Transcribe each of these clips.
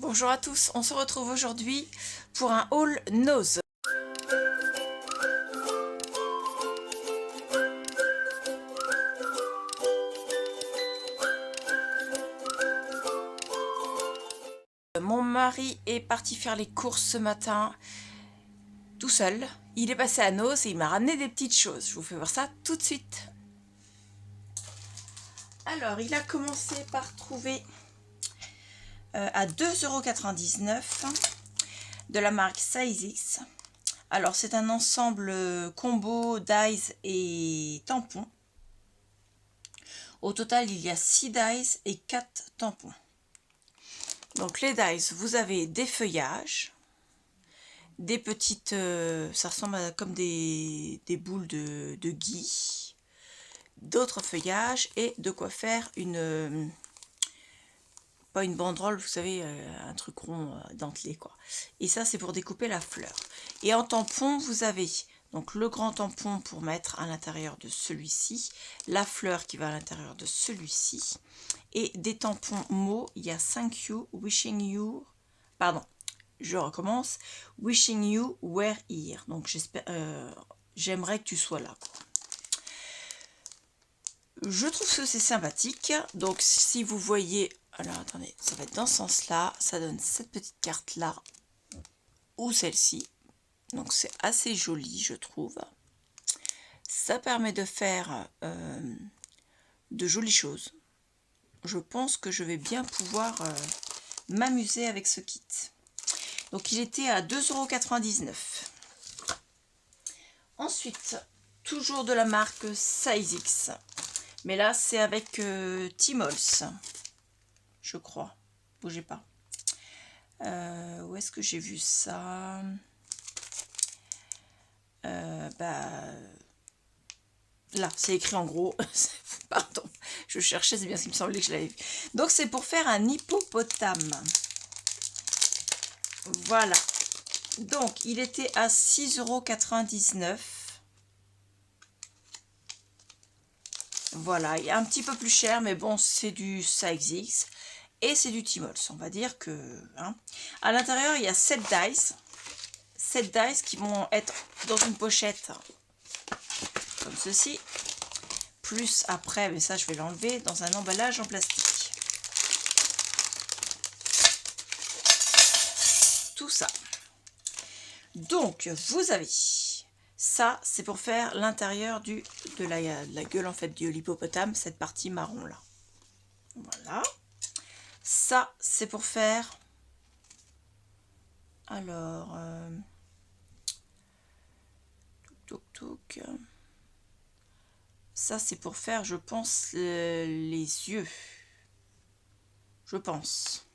Bonjour à tous, on se retrouve aujourd'hui pour un haul nose. Mon mari est parti faire les courses ce matin tout seul. Il est passé à Nose et il m'a ramené des petites choses. Je vous fais voir ça tout de suite. Alors, il a commencé par trouver à 2,99 € de la marque Size. Alors, c'est un ensemble combo dyes et tampons. Au total, il y a 6 dyes et 4 tampons. Donc les dyes, vous avez des feuillages, des petites, ça ressemble à comme des boules de gui, d'autres feuillages et de quoi faire une, pas une banderole, vous savez, un truc rond dentelé quoi. Et ça c'est pour découper la fleur. Et en tampon, vous avez donc le grand tampon pour mettre à l'intérieur de celui-ci, la fleur qui va à l'intérieur de celui-ci, et des tampons mots. Il y a thank you, wishing you, pardon, je recommence, wishing you were here. Donc j'espère, j'aimerais que tu sois là, quoi. Je trouve que c'est sympathique. Donc si vous voyez, alors attendez, ça va être dans ce sens-là, ça donne cette petite carte-là, ou celle-ci. Donc c'est assez joli, je trouve. Ça permet de faire de jolies choses. Je pense que je vais bien pouvoir m'amuser avec ce kit. Donc il était à 2,99 €. Ensuite, toujours de la marque Size. Mais là, c'est avec Timols, je crois. Bougez pas. Où est-ce que j'ai vu ça? Là, c'est écrit en gros. Pardon, je cherchais, c'est bien ce qu'il me semblait que je l'avais vu. Donc, c'est pour faire un hippopotame. Voilà. Donc, il était à 6,99 €. Voilà, il est un petit peu plus cher, mais bon, c'est du Size et c'est du Timols. On va dire que... Hein. À l'intérieur, il y a 7 dies. 7 dies qui vont être dans une pochette comme ceci. Plus après, mais ça, je vais l'enlever, dans un emballage en plastique. Tout ça. Donc, vous avez... Ça, c'est pour faire l'intérieur de la gueule en fait de l'hippopotame, cette partie marron là. Voilà. Ça, c'est pour faire... Alors... Ça, c'est pour faire, je pense, les yeux. Je pense.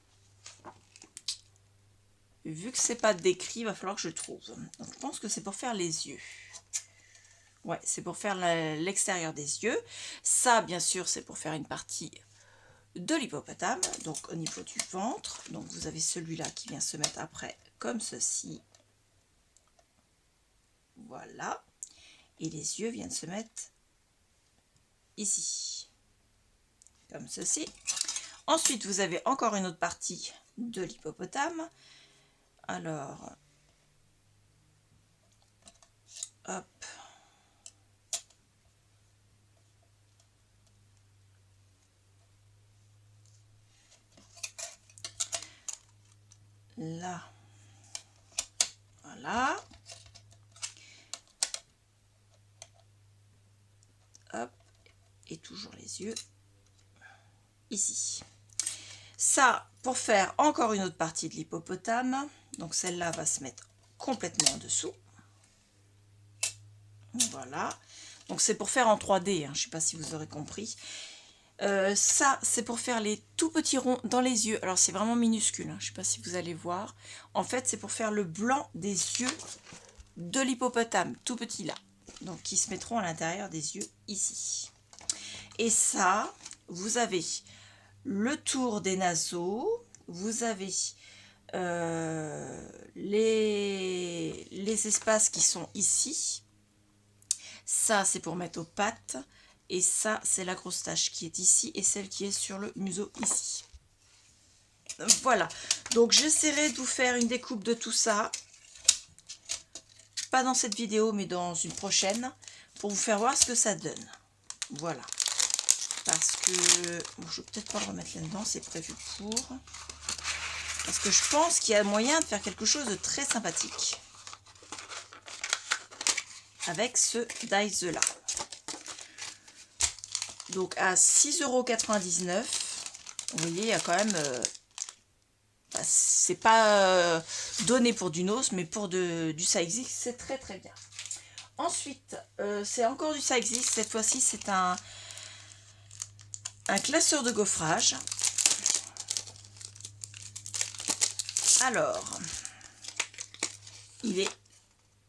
Vu que c'est pas décrit, il va falloir que je trouve. Donc, je pense que c'est pour faire les yeux. Ouais, c'est pour faire l'extérieur des yeux. Ça, bien sûr, c'est pour faire une partie de l'hippopotame, donc au niveau du ventre. Donc, vous avez celui-là qui vient se mettre après, comme ceci. Voilà. Et les yeux viennent se mettre ici, comme ceci. Ensuite, vous avez encore une autre partie de l'hippopotame. Alors, hop. Là, voilà. Hop. Et toujours les yeux ici. Ça, pour faire encore une autre partie de l'hippopotame. Donc celle-là va se mettre complètement en dessous. Voilà. Donc c'est pour faire en 3D, hein. Je ne sais pas si vous aurez compris. Ça, c'est pour faire les tout petits ronds dans les yeux. Alors c'est vraiment minuscule, hein. Je ne sais pas si vous allez voir. En fait, c'est pour faire le blanc des yeux de l'hippopotame, tout petit là. Donc qui se mettront à l'intérieur des yeux ici. Et ça, vous avez le tour des naseaux, vous avez les espaces qui sont ici. Ça, c'est pour mettre aux pattes. Et ça, c'est la grosse tache qui est ici et celle qui est sur le museau ici. Voilà. Donc j'essaierai de vous faire une découpe de tout ça. Pas dans cette vidéo, mais dans une prochaine. Pour vous faire voir ce que ça donne. Voilà. Parce que... Bon, je vais peut-être pas le remettre là-dedans, c'est prévu pour... Parce que je pense qu'il y a moyen de faire quelque chose de très sympathique. Avec ce dies là. Donc à 6,99 €, vous voyez, il y a quand même... c'est pas donné pour du Nose, mais pour du Ça Existe, c'est très très bien. Ensuite, c'est encore du Ça Existe. Cette fois-ci, c'est un classeur de gaufrage. Alors, il est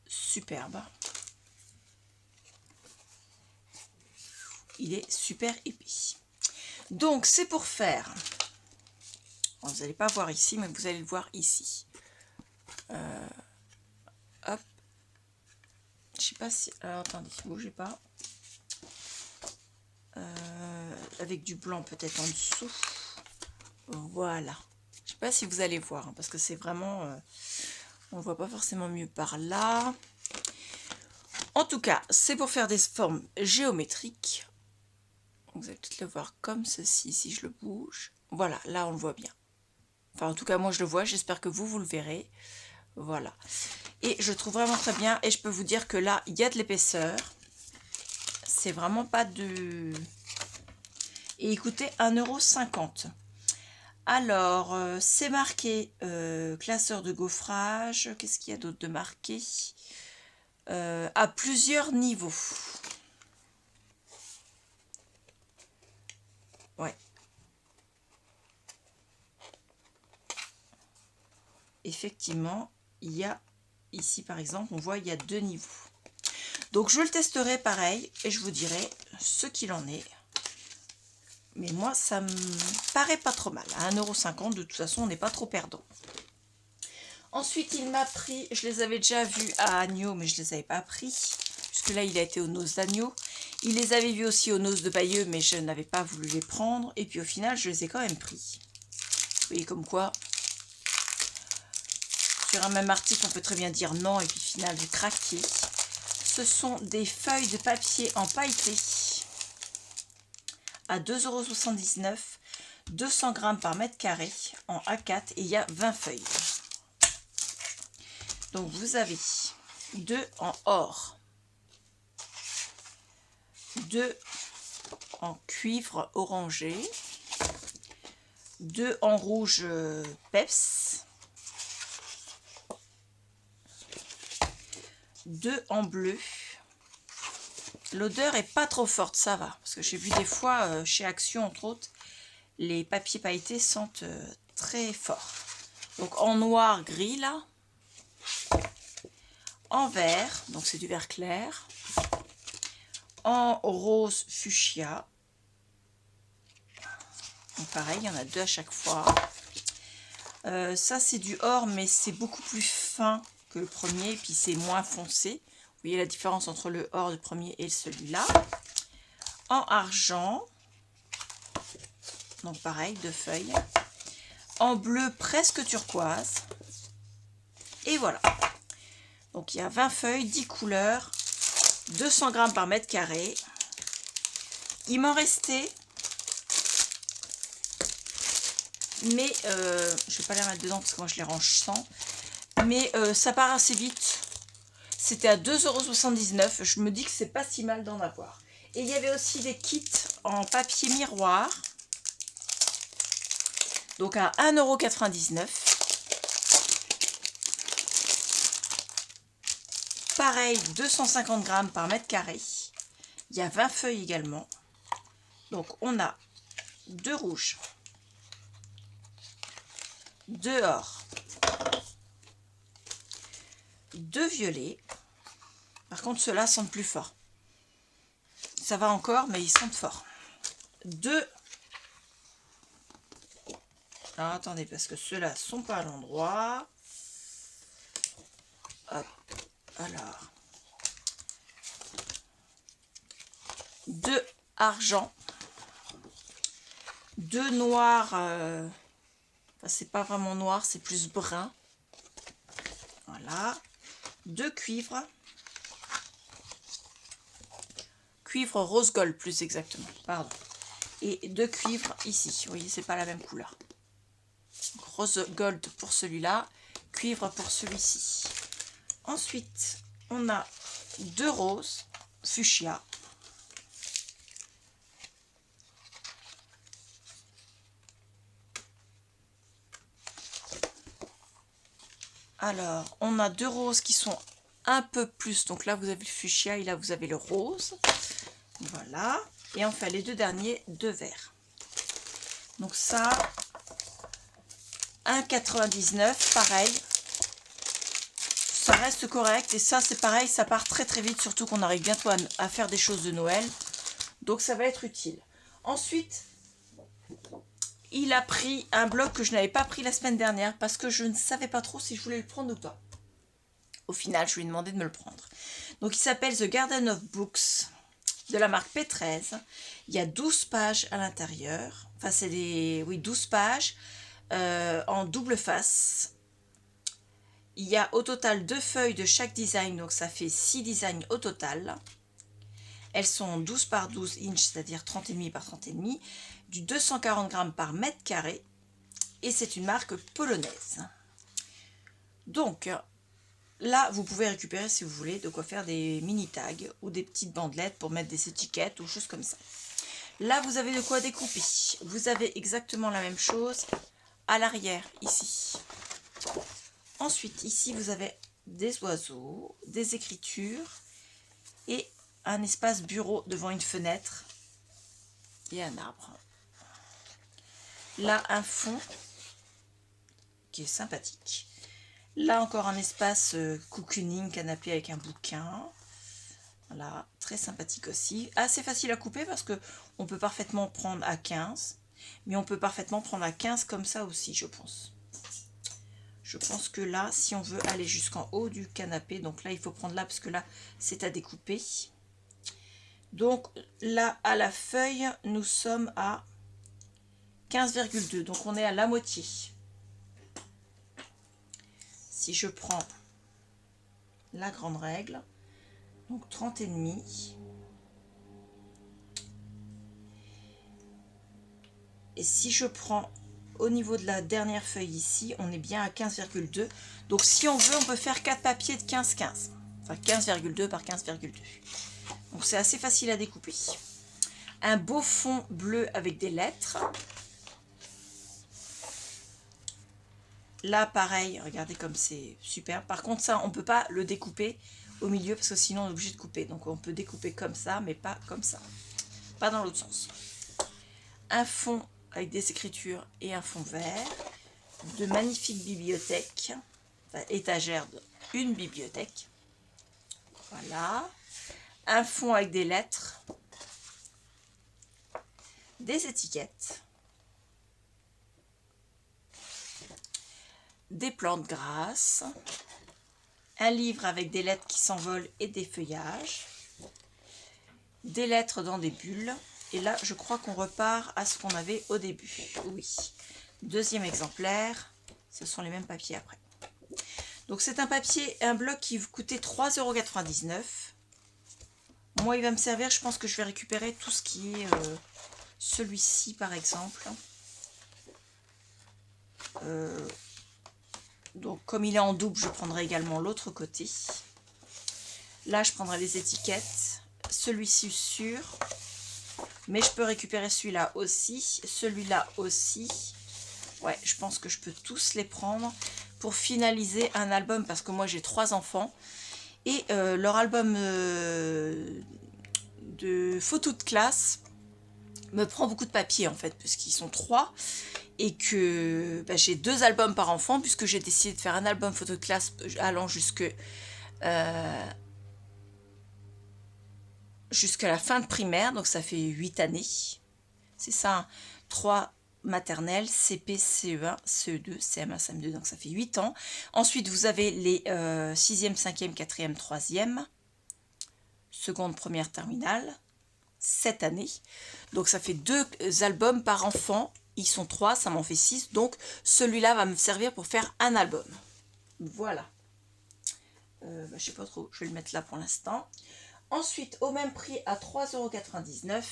superbe. Il est super épais. Donc, c'est pour faire... Bon, vous n'allez pas voir ici, mais vous allez le voir ici. Hop. Je sais pas si... Alors, attendez, bougez pas. Avec du blanc peut-être en dessous. Voilà. Je sais pas si vous allez voir, hein, parce que c'est vraiment... on ne voit pas forcément mieux par là. En tout cas, c'est pour faire des formes géométriques. Vous allez peut-être le voir comme ceci, si je le bouge. Voilà, là on le voit bien. Enfin, en tout cas, moi je le vois, j'espère que vous le verrez. Voilà. Et je trouve vraiment très bien. Et je peux vous dire que là, il y a de l'épaisseur. C'est vraiment pas de... Et écoutez, 1,50 €. Alors, c'est marqué classeur de gaufrage. Qu'est-ce qu'il y a d'autre de marqué? À plusieurs niveaux. Ouais. Effectivement, il y a ici par exemple, on voit il y a 2 niveaux. Donc je le testerai pareil et je vous dirai ce qu'il en est. Mais moi, ça me paraît pas trop mal. À 1,50 €, de toute façon, on n'est pas trop perdant. Ensuite, il m'a pris, je les avais déjà vus à Agneau, mais je ne les avais pas pris. Puisque là, il a été aux noces d'Agneau. Il les avait vus aussi aux noces de Bayeux, mais je n'avais pas voulu les prendre. Et puis au final, je les ai quand même pris. Vous voyez comme quoi, sur un même article, on peut très bien dire non, et puis au final, j'ai craqué. Ce sont des feuilles de papier en pailleté à 2,79 €, 200 grammes par mètre carré en A4 et il y a 20 feuilles. Donc vous avez 2 en or, 2 en cuivre orangé, 2 en rouge peps, 2 en bleu. L'odeur est pas trop forte, ça va, parce que j'ai vu des fois chez Action entre autres, les papiers pailletés sentent très fort. Donc en noir gris là, en vert, donc c'est du vert clair, en rose fuchsia. Donc pareil, il y en a 2 à chaque fois. Ça c'est du or, mais c'est beaucoup plus fin que le premier, et puis c'est moins foncé. Vous voyez la différence entre le or du premier et celui-là. En argent, donc pareil, 2 feuilles. En bleu presque turquoise. Et voilà. Donc il y a 20 feuilles, 10 couleurs, 200 grammes par mètre carré. Il m'en restait, mais je ne vais pas les remettre dedans parce que moi je les range sans. Mais ça part assez vite. C'était à 2,79 €. Je me dis que c'est pas si mal d'en avoir. Et il y avait aussi des kits en papier miroir. Donc à 1,99 €. Pareil, 250 grammes par mètre carré. Il y a 20 feuilles également. Donc on a 2 rouges, 2 or, 2 violets. Par contre, ceux-là sentent plus fort. Ça va encore, mais ils sentent fort. 2. Alors, attendez, parce que ceux-là sont pas à l'endroit. Hop. Alors. 2 argent. 2 noirs. c'est pas vraiment noir, c'est plus brun. Voilà. 2 cuivres. Cuivre rose gold plus exactement, pardon. Et 2 cuivres ici, vous voyez, c'est pas la même couleur. Donc, rose gold pour celui-là, cuivre pour celui-ci. Ensuite, on a 2 roses fuchsia. Alors, on a 2 roses qui sont un peu plus. Donc là, vous avez le fuchsia et là, vous avez le rose. Voilà. Et enfin, les 2 derniers, 2 verts. Donc ça, 1,99, pareil. Ça reste correct. Et ça, c'est pareil, ça part très très vite. Surtout qu'on arrive bientôt à faire des choses de Noël. Donc ça va être utile. Ensuite, il a pris un bloc que je n'avais pas pris la semaine dernière parce que je ne savais pas trop si je voulais le prendre ou pas. Au final, je lui ai demandé de me le prendre. Donc, il s'appelle The Garden of Books de la marque P13. Il y a 12 pages à l'intérieur. Enfin, c'est des... Oui, 12 pages en double face. Il y a au total 2 feuilles de chaque design. Donc, ça fait 6 designs au total. Elles sont 12 par 12 inches, c'est-à-dire 30,5 par 30,5. Du 240 grammes par mètre carré. Et c'est une marque polonaise. Donc... Là, vous pouvez récupérer, si vous voulez, de quoi faire des mini tags ou des petites bandelettes pour mettre des étiquettes ou choses comme ça. Là, vous avez de quoi découper. Vous avez exactement la même chose à l'arrière, ici. Ensuite, ici, vous avez des oiseaux, des écritures et un espace bureau devant une fenêtre et un arbre. Là, un fond qui est sympathique. Là encore un espace cocooning, canapé avec un bouquin. Voilà, très sympathique aussi. Assez facile à couper parce que on peut parfaitement prendre à 15. Mais on peut parfaitement prendre à 15 comme ça aussi, je pense. Je pense que là, si on veut aller jusqu'en haut du canapé, donc là, il faut prendre là parce que là, c'est à découper. Donc là, à la feuille, nous sommes à 15,2. Donc on est à la moitié. Si je prends la grande règle, donc 30,5. Et si je prends au niveau de la dernière feuille ici, on est bien à 15,2. Donc si on veut, on peut faire 4 papiers de 15,15. Enfin 15,2 par 15,2. Donc c'est assez facile à découper. Un beau fond bleu avec des lettres. Là, pareil, regardez comme c'est super. Par contre, ça, on ne peut pas le découper au milieu parce que sinon, on est obligé de couper. Donc, on peut découper comme ça, mais pas comme ça. Pas dans l'autre sens. Un fond avec des écritures et un fond vert. De magnifiques bibliothèques. Enfin, étagère d'une bibliothèque. Voilà. Un fond avec des lettres. Des étiquettes. Des plantes grasses, un livre avec des lettres qui s'envolent et des feuillages, des lettres dans des bulles, et là je crois qu'on repart à ce qu'on avait au début. Oui, deuxième exemplaire, ce sont les mêmes papiers après. Donc c'est un papier, un bloc qui coûtait 3,99 €. Moi il va me servir, je pense que je vais récupérer tout ce qui est celui-ci par exemple. Donc comme il est en double, je prendrai également l'autre côté. Là, je prendrai les étiquettes. Celui-ci sûr. Mais je peux récupérer celui-là aussi. Celui-là aussi. Ouais, je pense que je peux tous les prendre pour finaliser un album. Parce que moi, j'ai 3 enfants. Et leur album de photos de classe me prend beaucoup de papier en fait. Puisqu'ils sont 3. Et que j'ai 2 albums par enfant, puisque j'ai décidé de faire un album photo de classe allant jusqu'à la fin de primaire, donc ça fait 8 années. C'est ça, hein. 3 maternelles, CP, CE1, CE2, CM1, CM2, donc ça fait 8 ans. Ensuite, vous avez les 6e, 5e, 4e, 3e, seconde, première, terminale, 7 années. Donc ça fait 2 albums par enfant Ils sont 3, ça m'en fait 6. Donc celui-là va me servir pour faire un album. Voilà. Je sais pas trop, je vais le mettre là pour l'instant. Ensuite, au même prix, à 3,99 €,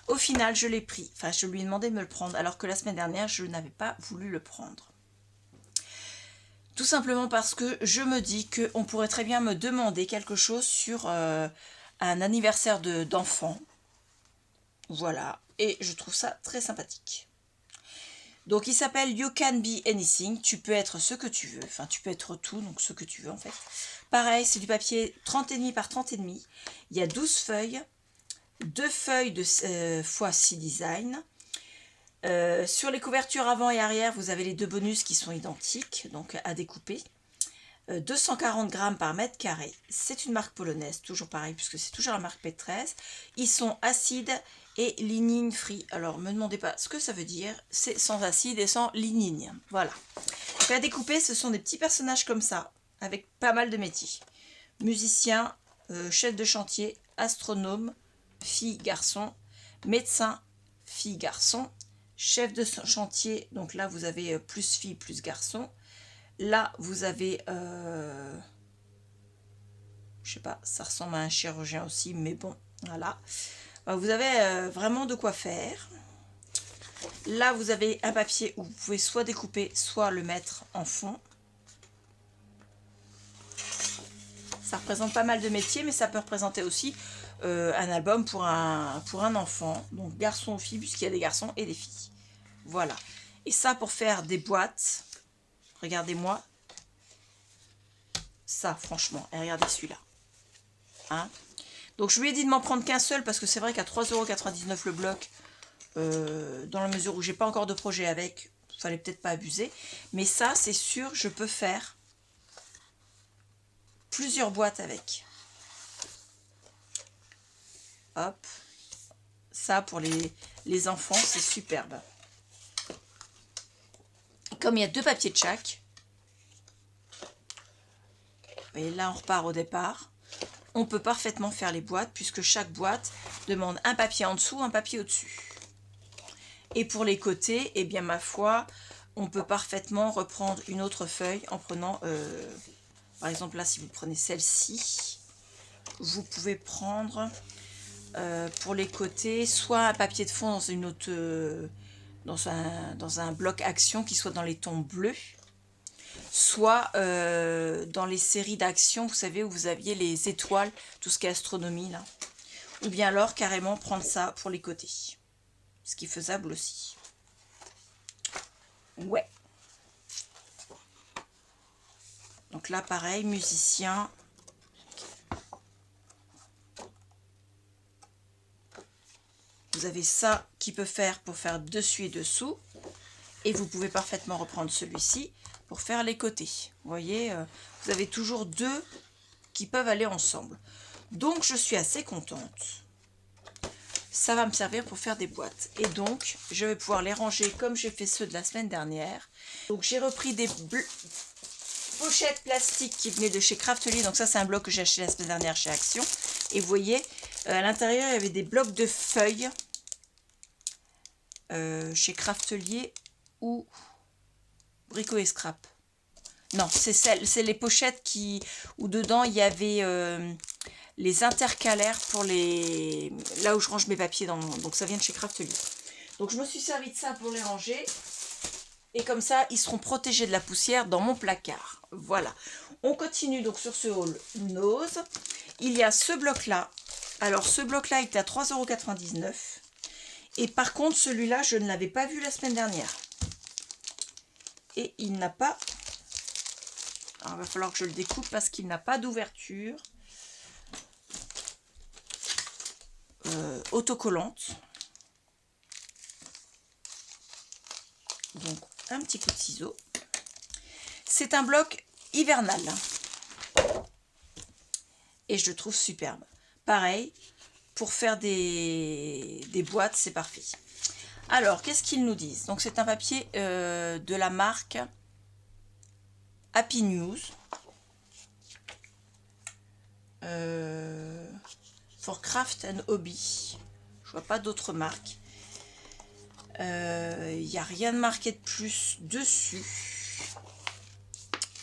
au final, je l'ai pris. Enfin, je lui ai demandé de me le prendre, alors que la semaine dernière, je n'avais pas voulu le prendre. Tout simplement parce que je me dis qu'on pourrait très bien me demander quelque chose sur un anniversaire d'enfant. Voilà, et je trouve ça très sympathique. Donc il s'appelle You Can Be Anything, tu peux être ce que tu veux, enfin tu peux être tout, donc ce que tu veux en fait. Pareil, c'est du papier 30,5 par 30,5, il y a 12 feuilles, 2 feuilles de x6 design. Sur les couvertures avant et arrière, vous avez les 2 bonus qui sont identiques, donc à découper. 240 grammes par mètre carré. C'est une marque polonaise, toujours pareil, puisque c'est toujours la marque P13. Ils sont acides et lignine free. Alors, me demandez pas ce que ça veut dire. C'est sans acide et sans lignine. Voilà. Donc, à découper, ce sont des petits personnages comme ça, avec pas mal de métiers. Musicien, chef de chantier, astronome, fille, garçon, médecin, fille, garçon, chef de chantier. Donc là, vous avez plus fille, plus garçon. Là, vous avez, je sais pas, ça ressemble à un chirurgien aussi, mais bon, voilà. Vous avez vraiment de quoi faire. Là, vous avez un papier où vous pouvez soit découper, soit le mettre en fond. Ça représente pas mal de métiers, mais ça peut représenter aussi un album pour un enfant. Donc, garçon ou fille, puisqu'il y a des garçons et des filles. Voilà. Et ça, pour faire des boîtes, regardez-moi. Ça, franchement, et regardez celui-là. Hein? Donc je lui ai dit de m'en prendre qu'un seul parce que c'est vrai qu'à 3,99 € le bloc, dans la mesure où j'ai pas encore de projet avec, fallait peut-être pas abuser. Mais ça, c'est sûr, je peux faire plusieurs boîtes avec. Hop. Ça, pour les enfants, c'est superbe. Comme il y a 2 papiers de chaque, et là on repart au départ, on peut parfaitement faire les boîtes puisque chaque boîte demande un papier en dessous, un papier au-dessus. Et pour les côtés, eh bien ma foi, on peut parfaitement reprendre une autre feuille en prenant, par exemple là si vous prenez celle-ci, vous pouvez prendre pour les côtés soit un papier de fond dans une autre, dans un bloc action qui soit dans les tons bleus, soit dans les séries d'actions, vous savez, où vous aviez les étoiles, tout ce qui est astronomie là, ou bien alors carrément prendre ça pour les côtés, ce qui est faisable aussi. Ouais. Donc là, pareil, musicien. Vous avez ça qui peut faire pour faire dessus et dessous. Et vous pouvez parfaitement reprendre celui-ci pour faire les côtés. Vous voyez, vous avez toujours 2 qui peuvent aller ensemble. Donc, je suis assez contente. Ça va me servir pour faire des boîtes. Et donc, je vais pouvoir les ranger comme j'ai fait ceux de la semaine dernière. Donc, j'ai repris des pochettes plastiques qui venaient de chez Craftly. Donc ça, c'est un bloc que j'ai acheté la semaine dernière chez Action. Et vous voyez, à l'intérieur, il y avait des blocs de feuilles chez Craftelier ou Brico et Scrap. Non, c'est les pochettes où dedans il y avait les intercalaires pour là où je range mes papiers. Donc ça vient de chez Craftelier. Donc je me suis servi de ça pour les ranger. Et comme ça, ils seront protégés de la poussière dans mon placard. Voilà. On continue donc sur ce haul Nose. Il y a ce bloc-là. Alors, ce bloc-là était à 3,99 €. Et par contre, celui-là, je ne l'avais pas vu la semaine dernière. Et il n'a pas... Alors, il va falloir que je le découpe parce qu'il n'a pas d'ouverture autocollante. Donc, un petit coup de ciseau. C'est un bloc hivernal. Et je le trouve superbe. Pareil, pour faire des boîtes, c'est parfait. Alors, qu'est-ce qu'ils nous disent? Donc, c'est un papier de la marque Happy News. For Craft and Hobby. Je vois pas d'autres marques. Il n'y a rien de marqué de plus dessus.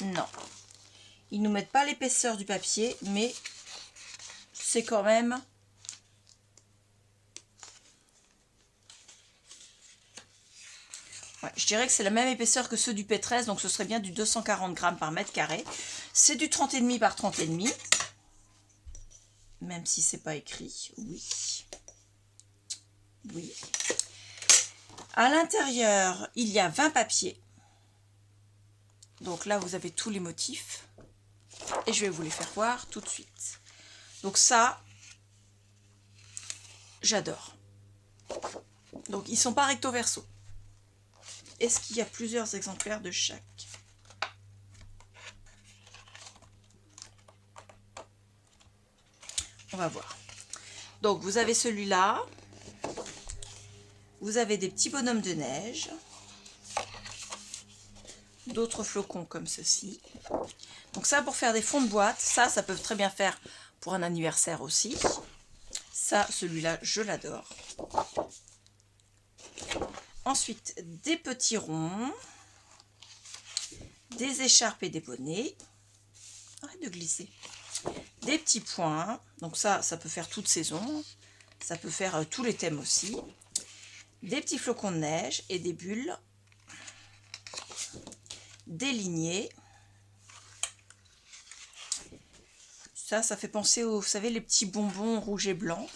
Non. Ils ne nous mettent pas l'épaisseur du papier, mais c'est quand même... Ouais, je dirais que c'est la même épaisseur que ceux du P13, donc ce serait bien du 240 grammes par mètre carré. C'est du 30,5 par 30,5. Même si c'est pas écrit, oui. Oui. À l'intérieur, il y a 20 papiers. Donc là, vous avez tous les motifs. Et je vais vous les faire voir tout de suite. Donc ça, j'adore. Donc ils sont pas recto verso. Est-ce qu'il y a plusieurs exemplaires de chaque? On va voir. Donc vous avez celui-là. Vous avez des petits bonhommes de neige. D'autres flocons comme ceci. Donc ça, pour faire des fonds de boîte, ça peut très bien faire pour un anniversaire aussi. Ça, celui-là, je l'adore. Ensuite, des petits ronds, des écharpes et des bonnets. Arrête de glisser. Des petits points. Donc ça peut faire toute saison. Ça peut faire tous les thèmes aussi. Des petits flocons de neige et des bulles. Des lignées. Ça fait penser aux, vous savez, les petits bonbons rouges et blancs.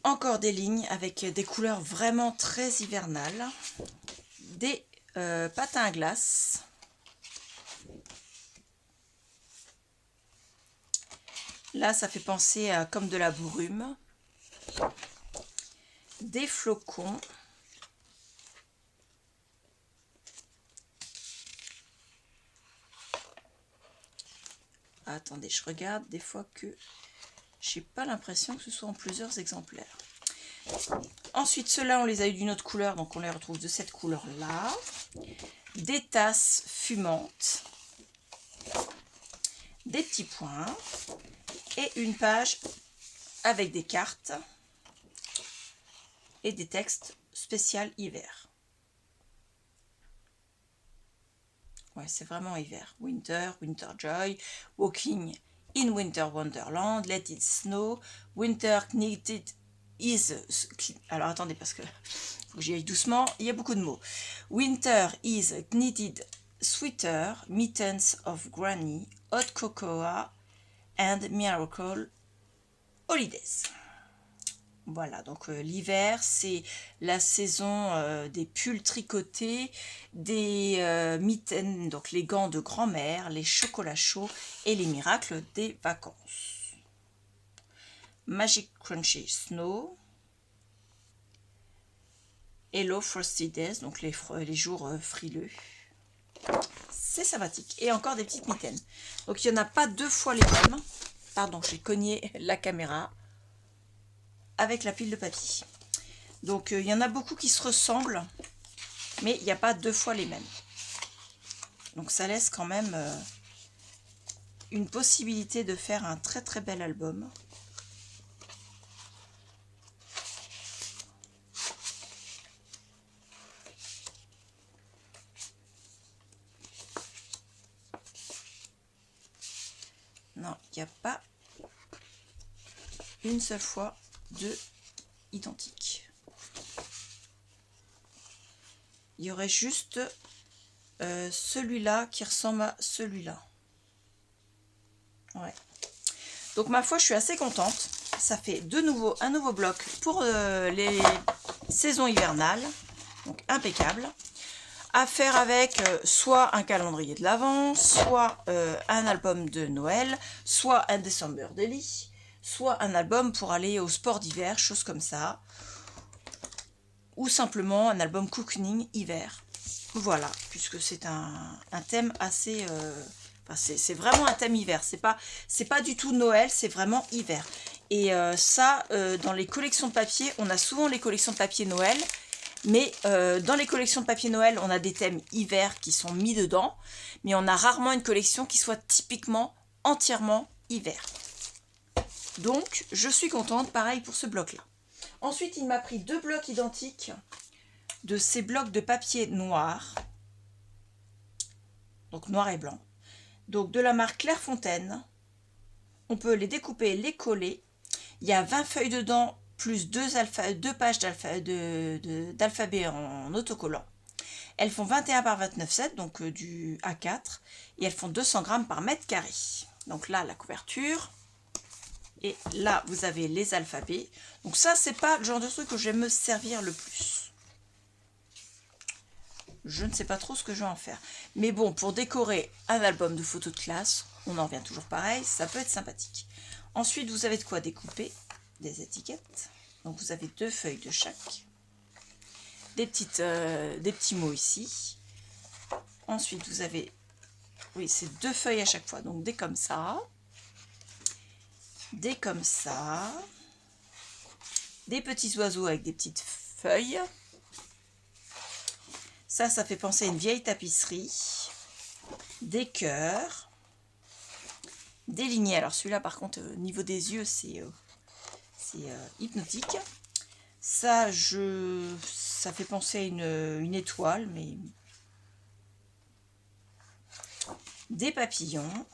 Encore des lignes avec des couleurs vraiment très hivernales. Des patins à glace. Là, ça fait penser à comme de la brume. Des flocons. Attendez, je regarde des fois que j'ai pas l'impression que ce soit en plusieurs exemplaires. Ensuite, ceux-là, on les a eu d'une autre couleur, donc on les retrouve de cette couleur-là. Des tasses fumantes. Des petits points. Et une page avec des cartes. Et des textes spécial hiver. Ouais, c'est vraiment hiver. Winter, Winter Joy, Walking in Winter Wonderland, Let It Snow, Winter Knitted is... Alors attendez, parce que faut que j'y aille doucement, il y a beaucoup de mots. Winter is Knitted Sweater, Mittens of Granny, Hot Cocoa and Miracle Holidays. Voilà, donc l'hiver, c'est la saison des pulls tricotés, des mitaines, donc les gants de grand-mère, les chocolats chauds et les miracles des vacances. Magic Crunchy Snow. Hello Frosty Days, donc les jours frileux. C'est sympathique. Et encore des petites mitaines. Donc il n'y en a pas deux fois les mêmes. Pardon, j'ai cogné la caméra avec la pile de papier. Donc il y en a beaucoup qui se ressemblent, mais il n'y a pas deux fois les mêmes. Donc ça laisse quand même une possibilité de faire un très très bel album. Non, il n'y a pas une seule fois deux identiques. Il y aurait juste celui-là qui ressemble à celui-là. Ouais. Donc ma foi, je suis assez contente. Ça fait un nouveau bloc pour les saisons hivernales. Donc impeccable. À faire avec soit un calendrier de l'Avent, soit un album de Noël, soit un December Daily, soit un album pour aller au sport d'hiver, choses comme ça. Ou simplement un album cocooning hiver. Voilà, puisque c'est un thème assez... c'est vraiment un thème hiver. C'est pas du tout Noël, c'est vraiment hiver. Et dans les collections de papier, on a souvent les collections de papier Noël. Mais dans les collections de papier Noël, on a des thèmes hiver qui sont mis dedans. Mais on a rarement une collection qui soit typiquement entièrement hiver. Donc, je suis contente, pareil pour ce bloc-là. Ensuite, il m'a pris 2 blocs identiques de ces blocs de papier noir. Donc noir et blanc. Donc de la marque Clairefontaine. On peut les découper, les coller. Il y a 20 feuilles dedans, plus 2 pages d'alphabet en autocollant. Elles font 21 par 29,7, donc du A4. Et elles font 200 grammes par mètre carré. Donc là, la couverture. Et là, vous avez les alphabets. Donc ça, c'est pas le genre de truc que je vais me servir le plus. Je ne sais pas trop ce que je vais en faire. Mais bon, pour décorer un album de photos de classe, on en revient toujours pareil, ça peut être sympathique. Ensuite, vous avez de quoi découper des étiquettes. Donc vous avez 2 feuilles de chaque. Des petits mots ici. Ensuite, vous avez, oui, c'est 2 feuilles à chaque fois. Donc des comme ça. Des comme ça. Des petits oiseaux avec des petites feuilles. Ça fait penser à une vieille tapisserie. Des cœurs. Des lignées. Alors celui-là, par contre, au niveau des yeux, c'est hypnotique. Ça fait penser à une étoile, mais... Des papillons.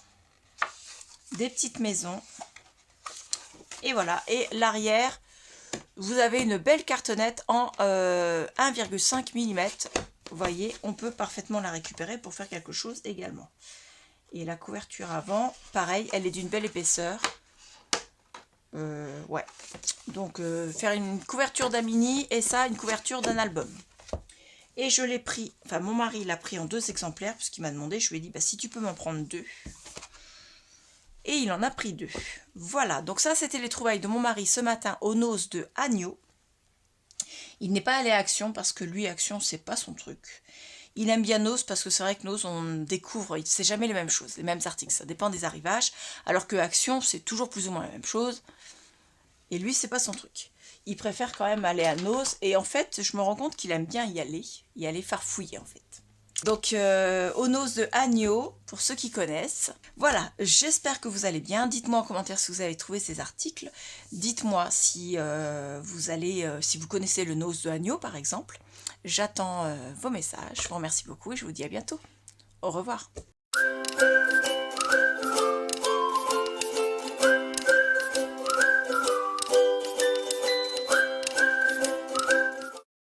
Des petites maisons. Et voilà. Et l'arrière, vous avez une belle cartonnette en 1,5 mm. Vous voyez, on peut parfaitement la récupérer pour faire quelque chose également. Et la couverture avant, pareil, elle est d'une belle épaisseur. Ouais. Donc, faire une couverture d'un mini et ça, une couverture d'un album. Et je l'ai pris, enfin mon mari l'a pris en 2 exemplaires, puisqu'il m'a demandé, je lui ai dit, bah, si tu peux m'en prendre 2. Et il en a pris 2. Voilà, donc ça, c'était les trouvailles de mon mari ce matin au Nose de Agneau. Il n'est pas allé à Action parce que lui, Action, c'est pas son truc. Il aime bien Nose parce que c'est vrai que Nose, on découvre, c'est jamais les mêmes choses, les mêmes articles, ça dépend des arrivages, alors que Action, c'est toujours plus ou moins la même chose. Et lui, c'est pas son truc. Il préfère quand même aller à Nose, et en fait, je me rends compte qu'il aime bien y aller farfouiller en fait. Donc, au Nose de Agneau, pour ceux qui connaissent. Voilà, j'espère que vous allez bien. Dites-moi en commentaire si vous avez trouvé ces articles. Dites-moi si si vous connaissez le Nose de Agneau, par exemple. J'attends vos messages. Je vous remercie beaucoup et je vous dis à bientôt. Au revoir.